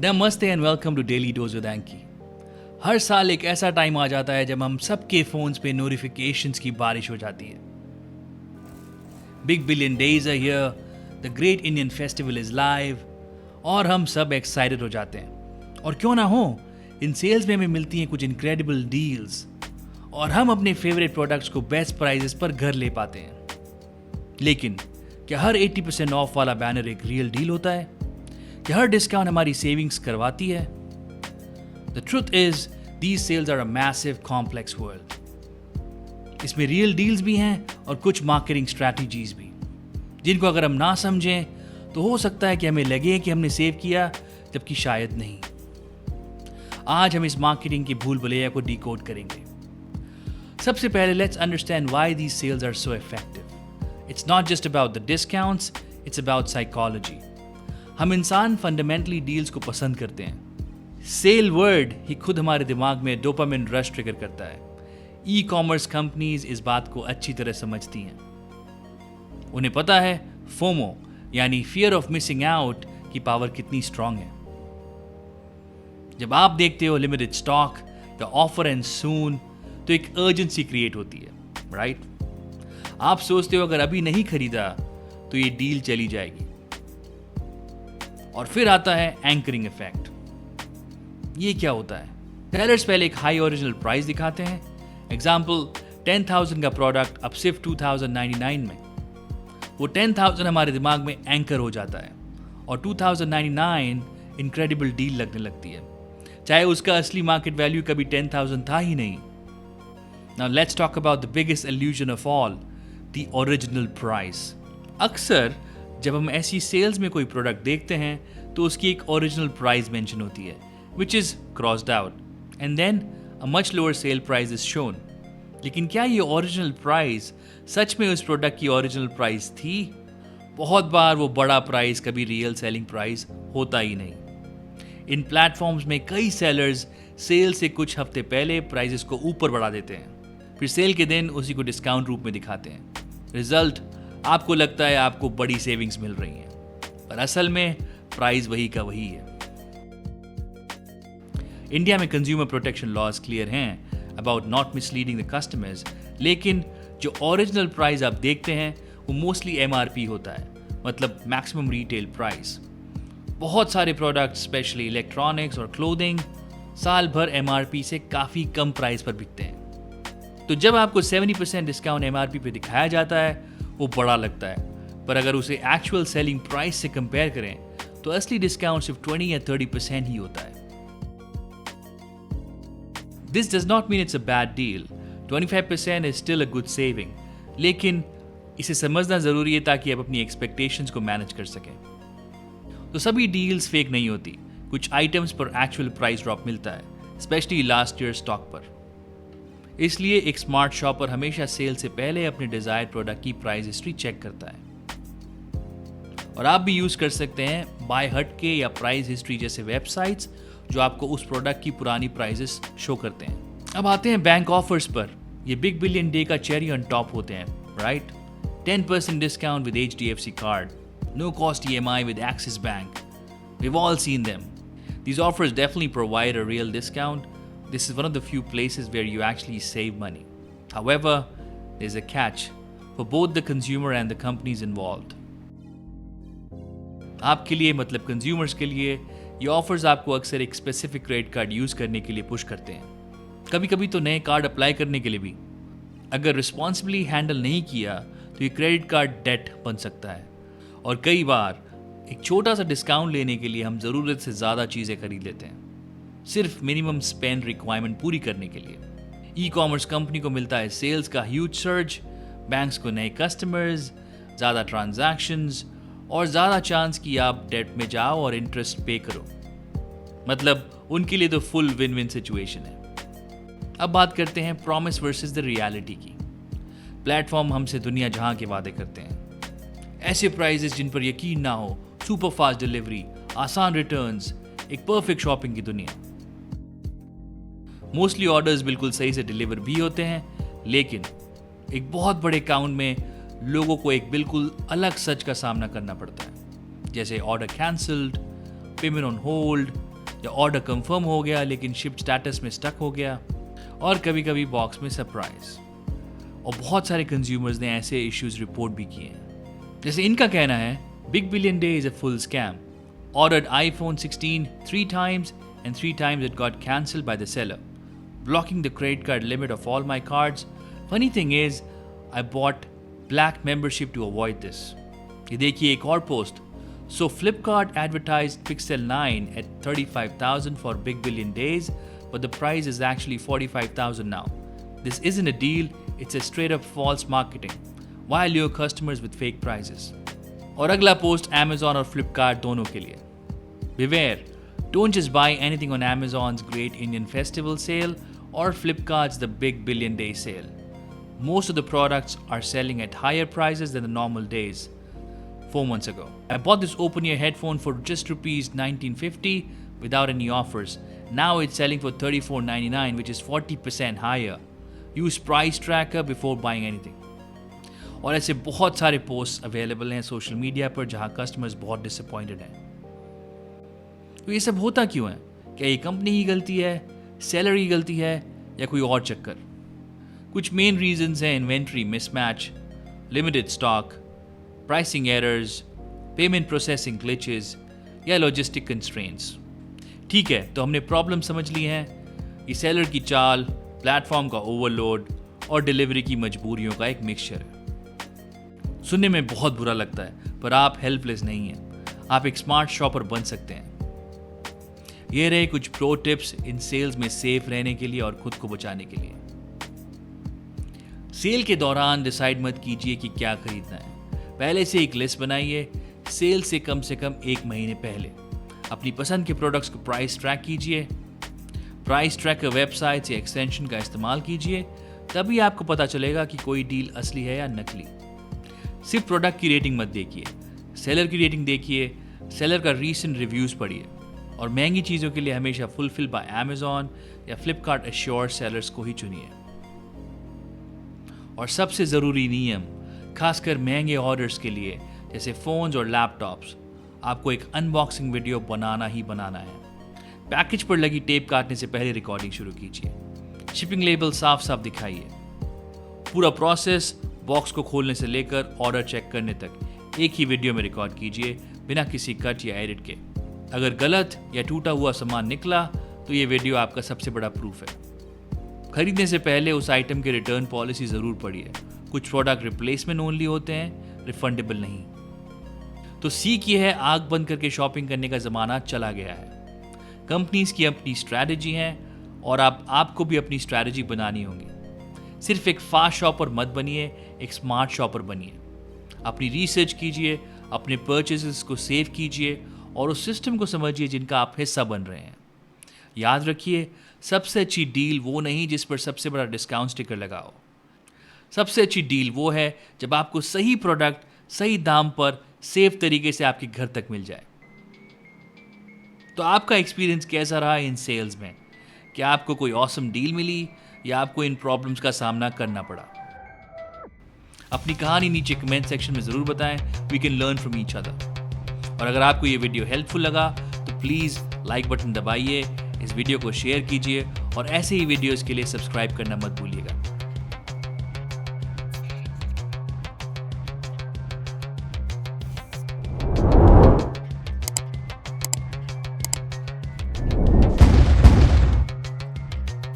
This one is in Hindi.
नमस्ते and welcome to daily dose with Anki. हर साल एक ऐसा टाइम आ जाता है जब हम सबके फोन्स पे नोटिफिकेशंस की बारिश हो जाती है। Big Billion Days are here, the Great Indian Festival is live और हम सब एक्साइटेड हो जाते हैं। और क्यों ना हो, इन सेल्स में हमें मिलती हैं कुछ इनक्रेडिबल डील्स और हम अपने फेवरेट प्रोडक्ट्स को बेस्ट प्राइजेस पर घर ले पाते हैं। लेकिन क्या हर 80% ऑफ वाला बैनर एक रियल डील होता है? क्या हर डिस्काउंट हमारी सेविंग्स करवाती है? The truth is these sales are a massive complex world. इसमें रियल डील्स भी हैं और कुछ मार्केटिंग स्ट्रैटेजीज भी, जिनको अगर हम ना समझें तो हो सकता है कि हमें लगे कि हमने सेव किया, जबकि शायद नहीं। आज हम इस मार्केटिंग की भूल भुलैया को डिकोड करेंगे। सबसे पहले let's understand why these sales are so effective. It's not just about the discounts, it's about psychology. हम इंसान फंडामेंटली डील्स को पसंद करते हैं। सेल वर्ड ही खुद हमारे दिमाग में डोपामिन रश ट्रिगर करता है। ई कॉमर्स कंपनीज इस बात को अच्छी तरह समझती हैं। उन्हें पता है फोमो यानी फियर ऑफ मिसिंग आउट की पावर कितनी स्ट्रांग है। जब आप देखते हो लिमिटेड स्टॉक या ऑफर एंड सून, तो एक अर्जेंसी क्रिएट होती है, राइट? आप सोचते हो अगर अभी नहीं खरीदा तो ये डील चली जाएगी। और फिर आता है एंकरिंग इफेक्ट। ये क्या होता है? सेलर्स पहले एक हाई ओरिजिनल प्राइस दिखाते हैं। एग्जाम्पल, 10,000 का प्रोडक्ट अब सिर्फ 2,099 में। वो 10,000 हमारे दिमाग में एंकर हो जाता है और 2,099 इनक्रेडिबल डील लगने लगती है, चाहे उसका असली मार्केट वैल्यू कभी 10,000 था ही नहीं। Now let's talk about the biggest illusion of all, the original price. अक्सर जब हम ऐसी सेल्स में कोई प्रोडक्ट देखते हैं तो उसकी एक ओरिजिनल प्राइस मेंशन होती है, which is crossed out, and then a much lower sale price is shown. लेकिन क्या ये ओरिजिनल प्राइस सच में उस प्रोडक्ट की ओरिजिनल प्राइस थी? बहुत बार वो बड़ा प्राइस कभी रियल सेलिंग प्राइस होता ही नहीं। इन प्लेटफॉर्म्स में कई सेलर्स सेल से कुछ हफ्ते पहले प्राइसेस को ऊपर बढ़ा देते हैं, फिर सेल के दिन उसी को डिस्काउंट रूप में दिखाते हैं। रिजल्ट, आपको लगता है आपको बड़ी सेविंग्स मिल रही हैं, पर असल में प्राइस वही का वही है। इंडिया में कंज्यूमर प्रोटेक्शन लॉज क्लियर हैं about not misleading the customers, लेकिन जो ओरिजिनल प्राइस आप देखते हैं वो मोस्टली MRP होता है, मतलब मैक्सिमम रिटेल प्राइस। बहुत सारे प्रोडक्ट्स, स्पेशली इलेक्ट्रॉनिक्स और क्लोथिंग, साल भर MRP से काफ़ी कम प्राइस पर बिकते हैं। तो जब आपको 70% डिस्काउंट MRP पे दिखाया जाता है, वो बड़ा लगता है, पर अगर उसे एक्चुअल सेलिंग प्राइस से कंपेयर करें तो असली डिस्काउंट सिर्फ 20 या 30% ही होता है। This does not mean it's a bad deal. 25% is still a good saving, लेकिन इसे समझना जरूरी है ताकि आप अपनी एक्सपेक्टेशंस को मैनेज कर सकें। तो सभी डील्स फेक नहीं होती। कुछ आइटम्स पर एक्चुअल प्राइस ड्रॉप मिलता है, स्पेशली लास्ट ईयर स्टॉक पर। इसलिए एक स्मार्ट शॉपर हमेशा सेल से पहले अपने डिजायर्ड प्रोडक्ट की प्राइस हिस्ट्री चेक करता है। और आप भी यूज कर सकते हैं बाय हटके या प्राइस हिस्ट्री जैसे वेबसाइट्स, जो आपको उस प्रोडक्ट की पुरानी प्राइसेस शो करते हैं। अब आते हैं बैंक ऑफर्स पर। ये बिग बिलियन डे का चेरी ऑन टॉप होते हैं, right? 10% discount with HDFC card, no cost EMI with Axis Bank. We've all seen them. These offers definitely provide a real discount. This is one of the few places where you actually save money. However, there's a catch for both the consumer and the companies involved. आपके लिए, मतलब कंज्यूमर्स के लिए, ये ऑफर्स आपको अक्सर एक स्पेसिफिक क्रेडिट कार्ड यूज करने के लिए पुश करते हैं, कभी कभी तो नए कार्ड अप्लाई करने के लिए भी। अगर रिस्पॉन्सिबली हैंडल नहीं किया तो ये क्रेडिट कार्ड डेट बन सकता है, और कई बार एक छोटा सा डिस्काउंट लेने के लिए हम ज़रूरत से ज़्यादा चीज़ें खरीद लेते हैं, सिर्फ मिनिमम स्पेंड रिक्वायरमेंट पूरी करने के लिए। ई कॉमर्स कंपनी को मिलता है सेल्स का ह्यूज सर्ज, बैंक्स को नए कस्टमर्स, ज़्यादा ट्रांजैक्शंस और ज़्यादा चांस कि आप डेट में जाओ और इंटरेस्ट पे करो। मतलब उनके लिए तो फुल विन विन सिचुएशन है। अब बात करते हैं प्रॉमिस वर्सेस द रियलिटी की। प्लेटफॉर्म हमसे दुनिया जहां के वादे करते हैं, ऐसे प्राइजेस जिन पर यकीन ना हो, सुपर फास्ट डिलीवरी, आसान रिटर्न्स, एक परफेक्ट शॉपिंग की दुनिया। मोस्टली ऑर्डर्स बिल्कुल सही से डिलीवर भी होते हैं, लेकिन एक बहुत बड़े काउंट में लोगों को एक बिल्कुल अलग सच का सामना करना पड़ता है, जैसे order cancelled, payment on hold, या ऑर्डर कंफर्म हो गया लेकिन शिप स्टेटस में स्टक हो गया, और कभी कभी बॉक्स में सरप्राइज। और बहुत सारे कंज्यूमर्स ने ऐसे इश्यूज रिपोर्ट भी किए हैं। जैसे इनका कहना है, Big Billion day is a full scam. Ordered iPhone 16 3 times and 3 times it got cancelled by the seller, blocking the credit card limit of all my cards. Funny thing is, I bought black membership to avoid this. ये देखिए एक और post. So Flipkart advertised Pixel 9 at 35,000 for Big Billion Days, but the price is actually 45,000 now. This isn't a deal, it's a straight up false marketing. Why lure customers with fake prices? और अगला पोस्ट Amazon और Flipkart दोनों के लिए। Beware, don't just buy anything on Amazon's Great Indian Festival sale or Flipkart's The Big Billion Day sale. Most of the products are selling at higher prices than the normal days. 4 months ago, I bought this open-ear headphone for just rupees 1950 without any offers. Now it's selling for 34.99, which is 40% higher. Use price tracker before buying anything. और ऐसे बहुत सारे पोस्ट अवेलेबल हैं सोशल मीडिया पर जहां कस्टमर्स बहुत डिसअपॉइंटेड हैं। तो ये सब होता क्यों है? क्या ये कंपनी की गलती है, सेलर की गलती है, या कोई और चक्कर? कुछ मेन रीजंस हैं inventory mismatch, limited stock, pricing errors, payment processing glitches या लॉजिस्टिक कंस्ट्रेंट्स। ठीक है, तो हमने प्रॉब्लम समझ ली हैं। ये सेलर की चाल, प्लेटफॉर्म का ओवरलोड और डिलीवरी की मजबूरियों का एक मिक्सचर है। सुनने में बहुत बुरा लगता है, पर आप हेल्पलेस नहीं हैं। आप एक स्मार्ट शॉपर बन सकते हैं। ये रहे कुछ प्रो टिप्स इन सेल्स में सेफ रहने के लिए और खुद को बचाने के लिए। सेल के दौरान डिसाइड मत कीजिए कि क्या खरीदना है। पहले से एक लिस्ट बनाइए। सेल से कम 1 महीने पहले अपनी पसंद के प्रोडक्ट्स को प्राइस ट्रैक कीजिए। प्राइस ट्रैकर वेबसाइट या एक्सटेंशन का इस्तेमाल कीजिए, तभी आपको पता चलेगा कि कोई डील असली है या नकली। सिर्फ प्रोडक्ट की रेटिंग मत देखिए, सेलर की रेटिंग देखिए, सेलर का रीसेंट रिव्यूज़ पढ़िए, और महंगी चीज़ों के लिए हमेशा फुलफिल बाय अमेजॉन या फ्लिपकार्ट एश्योर सेलर्स को ही चुनिए। और सबसे ज़रूरी नियम, खासकर महंगे ऑर्डर्स के लिए जैसे फ़ोन्स और लैपटॉप्स, आपको एक अनबॉक्सिंग वीडियो बनाना ही बनाना है। पैकेज पर लगी टेप काटने से पहले रिकॉर्डिंग शुरू कीजिए। शिपिंग लेबल साफ साफ दिखाइए। पूरा प्रोसेस बॉक्स को खोलने से लेकर ऑर्डर चेक करने तक एक ही वीडियो में रिकॉर्ड कीजिए, बिना किसी कट या एडिट के। अगर गलत या टूटा हुआ सामान निकला तो ये वीडियो आपका सबसे बड़ा प्रूफ है। खरीदने से पहले उस आइटम की रिटर्न पॉलिसी ज़रूर पढ़िए। कुछ प्रोडक्ट रिप्लेसमेंट ओनली होते हैं, रिफंडेबल नहीं। तो सीख ये है, आग बंद करके शॉपिंग करने का ज़माना चला गया है। कंपनीज की अपनी स्ट्रैटेजी है और आपको भी अपनी स्ट्रैटेजी बनानी होगी। सिर्फ एक फास्ट शॉपर मत बनिए, एक स्मार्ट शॉपर बनिए। अपनी रिसर्च कीजिए, अपने परचेसेस को सेव कीजिए और उस सिस्टम को समझिए जिनका आप हिस्सा बन रहे हैं। याद रखिए, सबसे अच्छी डील वो नहीं जिस पर सबसे बड़ा डिस्काउंट स्टिकर लगा हो। सबसे अच्छी डील वो है जब आपको सही प्रोडक्ट सही दाम पर सेफ तरीके से आपके घर तक मिल जाए। तो आपका एक्सपीरियंस कैसा रहा इन सेल्स में? क्या आपको कोई ऑसम डील मिली या आपको इन प्रॉब्लम्स का सामना करना पड़ा? अपनी कहानी नीचे कमेंट सेक्शन में ज़रूर बताएं। We can learn from each other. और अगर आपको ये वीडियो हेल्पफुल लगा तो प्लीज़ लाइक बटन दबाइए, इस वीडियो को शेयर कीजिए और ऐसे ही वीडियोज़ के लिए सब्सक्राइब करना मत भूलिएगा।